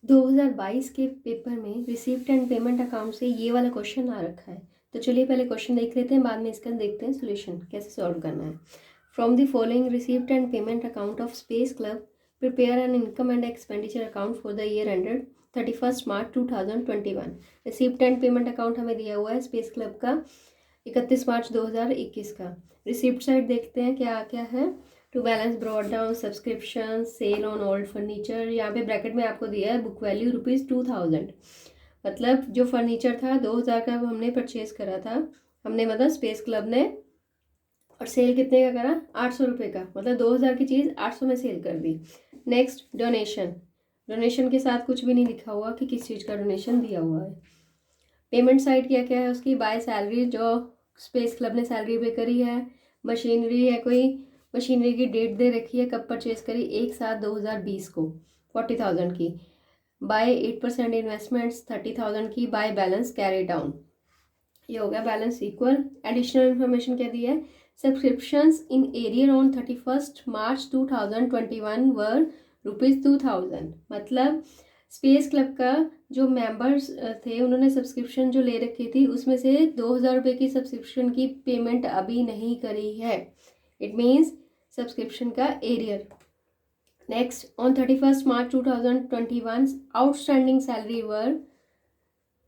2022 के पेपर में receipt and payment account से ये वाला क्वेश्चन आ रखा है। तो चलिए पहले क्वेश्चन देख लेते हैं, बाद में इसका देखते हैं सोल्यूशन कैसे सॉल्व करना है। From the following receipt and payment account of space club prepare an income and expenditure account for the year ended 31 March 2021। Receipt and payment account हमें दिया हुआ है स्पेस क्लब का 31 मार्च 2021 का। रिसीप्ट साइड देखते हैं क्या क्या है। To balance brought down subscription sale on old furniture, यहाँ पे ब्रैकेट में आपको दिया है बुक वैल्यू ₹2000, मतलब जो फर्नीचर था 2000 का वो हमने परचेज करा था, हमने मतलब स्पेस क्लब ने, और सेल कितने का करा 800 रुपये का, मतलब 2000 की चीज़ 800 में सेल कर दी। नेक्स्ट डोनेशन, डोनेशन के साथ कुछ भी नहीं लिखा हुआ कि किस चीज़ का डोनेशन दिया हुआ है। पेमेंट साइड क्या क्या है उसकी, बाय सैलरी, जो स्पेस क्लब ने सैलरी पे करी है। मशीनरी है, कोई मशीनरी की डेट दे रखी है कब परचेज करी, 1/7/2020 को 40,000 की। बाय 8% इन्वेस्टमेंट्स 30,000 की। बाय बैलेंस कैरी डाउन, ये हो गया बैलेंस इक्वल। एडिशनल इन्फॉर्मेशन क्या दी है, सब्सक्रिप्शंस इन एरियर ऑन 31 मार्च 2021 वर ₹2000, मतलब स्पेस क्लब का जो मेंबर्स थे उन्होंने सब्सक्रिप्शन जो ले रखी थी उसमें से 2000 रुपये की सब्सक्रिप्शन की पेमेंट अभी नहीं करी है। इट मीन्स सब्सक्रिप्शन का arrear. Next, on 31 March 2021 outstanding salary were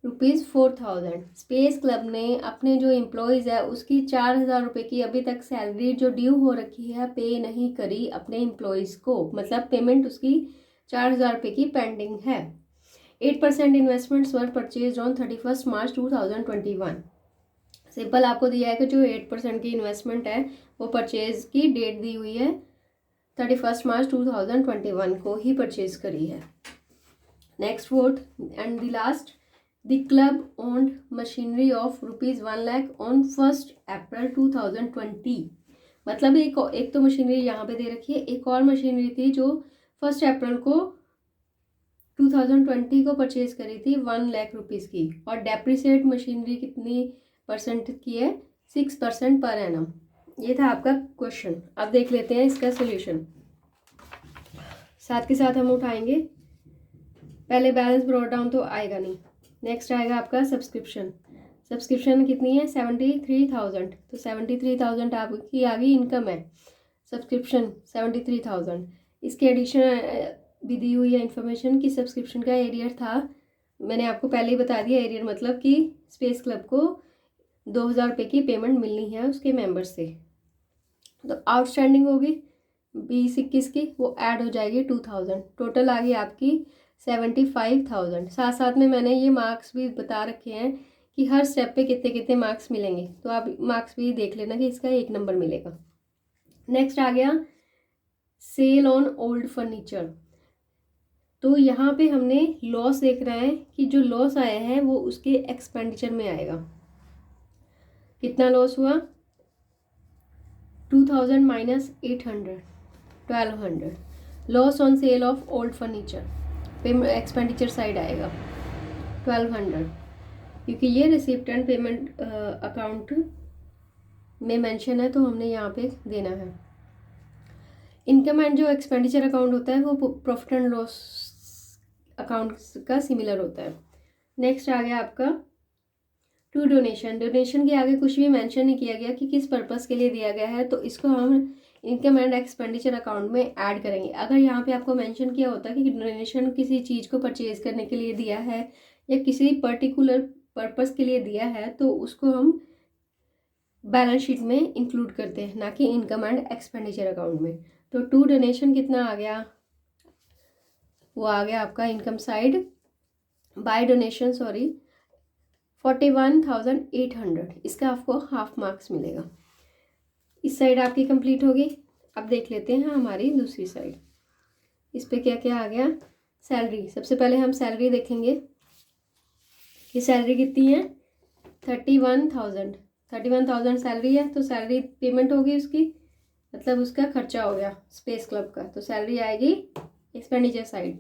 ₹4000। Space club ने अपने जो एम्प्लॉयज़ है उसकी 4000 रुपये की अभी तक सैलरी जो ड्यू हो रखी है पे नहीं करी अपने एम्प्लॉयज़ को, मतलब पेमेंट उसकी 4000 रुपये की पेंडिंग है। 8% investments were purchase on 31 March 2021। Simple आपको दिया है कि जो 8% की इन्वेस्टमेंट है वो परचेज की डेट दी हुई है 31 मार्च 2021 को ही परचेज करी है। Next fourth and the last, the club owned machinery of ₹1 lakh on 1 अप्रैल 2020, मतलब एक तो मशीनरी यहाँ पे दे रखी है, एक और मशीनरी थी जो 1 अप्रैल को 2020 को परचेज करी थी 1 लाख रुपीज़ की, और डेप्रिसिएट मशीनरी कितनी परसेंट की है, 6% पर एनम। ये था आपका क्वेश्चन। अब देख लेते हैं इसका सोल्यूशन, साथ के साथ हम उठाएंगे। पहले बैलेंस ब्रॉट डाउन तो आएगा नहीं। नेक्स्ट आएगा आपका सब्सक्रिप्शन, सब्सक्रिप्शन कितनी है 73,000, तो 73,000 आपकी आ गई इनकम है, सब्सक्रिप्शन 73,000। इसके एडिशन भी दी हुई है इन्फॉर्मेशन कि सब्सक्रिप्शन का एरियर था, मैंने आपको पहले ही बता दिया, एरियर मतलब कि स्पेस क्लब को 2000 रुपये की पेमेंट मिलनी है उसके मेंबर्स से। तो आउटस्टैंडिंग होगी 2021 की, वो ऐड हो जाएगी 2000, टोटल आ गई आपकी 75,000। साथ साथ में मैंने ये मार्क्स भी बता रखे हैं कि हर स्टेप पे कितने कितने मार्क्स मिलेंगे, तो आप मार्क्स भी देख लेना कि इसका 1 नंबर मिलेगा। नेक्स्ट आ गया सेल ऑन ओल्ड फर्नीचर, तो यहाँ पे हमने लॉस देख रहे हैं कि जो लॉस आया है वो उसके एक्सपेंडिचर में आएगा। कितना लॉस हुआ, 2000 minus 800, 1200। Loss on sale of old furniture, expenditure side आएगा 1200, क्योंकि ये रिसिप्ट एंड पेमेंट अकाउंट में मेंशन है तो हमने यहाँ पे देना है। इनकम एंड जो एक्सपेंडिचर अकाउंट होता है वो प्रॉफिट एंड लॉस अकाउंट का सिमिलर होता है। नेक्स्ट आ गया आपका टू डोनेशन, डोनेशन के आगे कुछ भी मेंशन नहीं किया गया कि किस पर्पस के लिए दिया गया है, तो इसको हम इनकम एंड एक्सपेंडिचर अकाउंट में ऐड करेंगे। अगर यहाँ पे आपको मेंशन किया होता कि डोनेशन किसी चीज़ को परचेज करने के लिए दिया है या किसी पर्टिकुलर पर्पस के लिए दिया है तो उसको हम बैलेंस शीट में इंक्लूड करते हैं, ना कि इनकम एंड एक्सपेंडिचर अकाउंट में। तो टू डोनेशन कितना आ गया, वो आ गया आपका इनकम साइड, बाय डोनेशन 41,800, इसका आपको हाफ मार्क्स मिलेगा। इस साइड आपकी कंप्लीट होगी। अब देख लेते हैं हमारी दूसरी साइड, इस पे क्या क्या आ गया। सैलरी, सबसे पहले हम सैलरी देखेंगे कि सैलरी कितनी है 31,000 सैलरी है, तो सैलरी पेमेंट होगी उसकी, मतलब उसका खर्चा हो गया स्पेस क्लब का, तो सैलरी आएगी एक्सपेंडिचर साइड।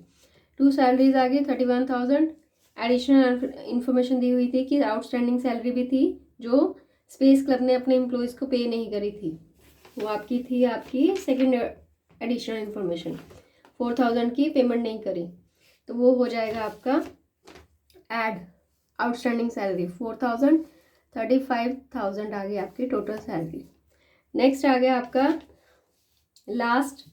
2 सैलरीज आ गई 31,000। एडिशनल इन्फॉर्मेशन दी हुई थी कि आउटस्टैंडिंग सैलरी भी थी जो स्पेस क्लब ने अपने एम्प्लॉयज़ को पे नहीं करी थी, वो आपकी थी आपकी सेकंड एडिशनल इन्फॉर्मेशन, 4000 की पेमेंट नहीं करी। तो वो हो जाएगा आपका ऐड आउटस्टैंडिंग सैलरी 4,000, 35,000 आ गई आपकी टोटल सैलरी। नेक्स्ट आ गया आपका लास्ट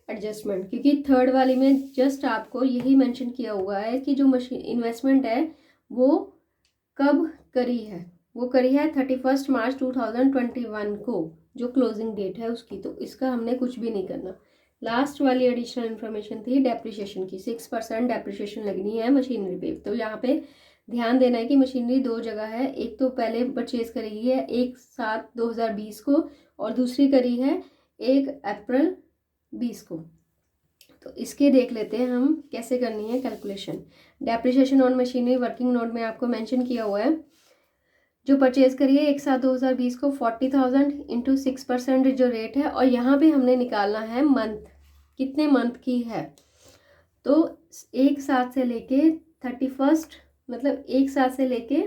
एडजस्टमेंट, क्योंकि थर्ड वाली में जस्ट आपको यही मेंशन किया हुआ है कि जो मशीन इन्वेस्टमेंट है वो कब करी है, वो करी है 31 मार्च 2021 को, जो क्लोजिंग डेट है उसकी। तो इसका हमने कुछ भी नहीं करना। लास्ट वाली एडिशनल इन्फॉर्मेशन थी डेप्रिसिएशन की, 6% डेप्रिसिएशन लगनी है मशीनरी पे। तो यहाँ पे ध्यान देना है कि मशीनरी दो जगह है, एक तो पहले परचेज करी है 1/7/2020 को और दूसरी करी है 1 अप्रैल 20 को। तो इसके देख लेते हैं हम कैसे करनी है calculation. Depreciation on machinery working note में आपको मेंशन किया हुआ है, जो परचेज करिए 1/7/2020 को 40,000 इंटू 6% जो रेट है, और यहाँ पे हमने निकालना है मंथ, कितने मंथ की है। तो 1/7 से लेके 31, मतलब 1/7 से लेके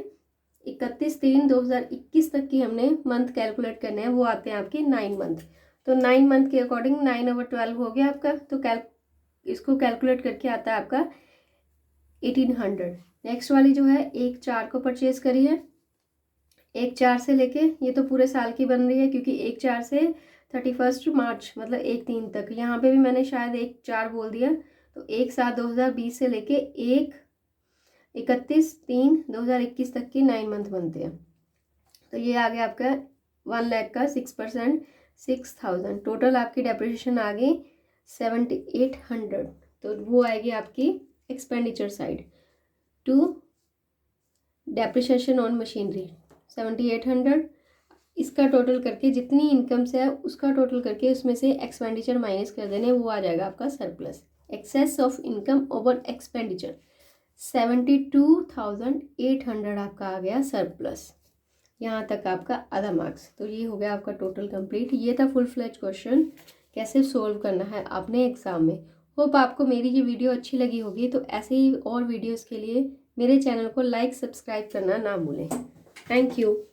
31/3/2021 तक की हमने मंथ कैलकुलेट करने हैं, वो आते हैं आपके 9 मंथ। तो 9 मंथ के अकॉर्डिंग 9/12 हो गया आपका। तो इसको कैलकुलेट करके आता है आपका 1800। नेक्स्ट वाली जो है 1/4 को परचेज करी है, 1/4 से लेके, ये तो पूरे साल की बन रही है क्योंकि 1/4 से 31 मार्च मतलब 1/3 तक, यहाँ पे भी मैंने शायद 1/4 बोल दिया। तो 1/7/2020 से लेके 31/3/2021 तक की 9 मंथ बनते हैं। तो ये आ गया आपका 1 लाख का 6% 6,000। टोटल आपकी डेप्रिसिएशन आ गई 7,800। तो वो आएगी आपकी expenditure side to depreciation on machinery 7,800। इसका टोटल करके जितनी इनकम से है उसका टोटल करके उसमें से एक्सपेंडिचर माइनस कर देने, वो आ जाएगा आपका surplus. Excess of income over expenditure 72,800 आपका आ गया सरप्लस। यहाँ तक आपका आधा मार्क्स। तो ये हो गया आपका टोटल कंप्लीट। ये था फुल फ्लेज क्वेश्चन, कैसे सोल्व करना है आपने एग्जाम में। होप आपको मेरी ये वीडियो अच्छी लगी होगी। तो ऐसे ही और वीडियोस के लिए मेरे चैनल को लाइक सब्सक्राइब करना ना भूलें। Thank you.